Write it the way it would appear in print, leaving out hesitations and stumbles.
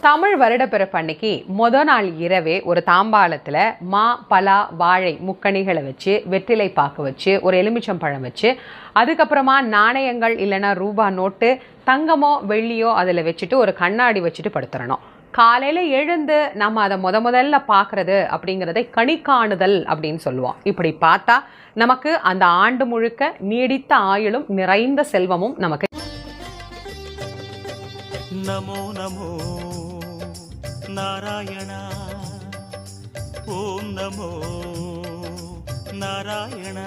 தமிழ் வருடப்பிறப்பு அன்னைக்கு நாள் இரவே ஒரு தாம்பாளத்தில் மா பலா வாழை முக்கணிகளை வச்சு வெற்றிலை பாக்கு வச்சு ஒரு எலுமிச்சம்பழம் வச்சு அதுக்கப்புறமா நாணயங்கள் இல்லைன்னா ரூபா நோட்டு தங்கமோ வெள்ளியோ அதில் வச்சுட்டு ஒரு கண்ணாடி வச்சுட்டு படுத்துடணும். காலையில் எழுந்து நம்ம அதை முதல்ல பார்க்கறது அப்படிங்கிறதை கணிக்காணுதல் அப்படின்னு சொல்லுவோம். இப்படி பார்த்தா நமக்கு அந்த ஆண்டு முழுக்க நீடித்த ஆயுளும் நிறைந்த செல்வமும் நமக்கு. நமோ நமோ நாராயண, ஓம் நமோ நாராயண.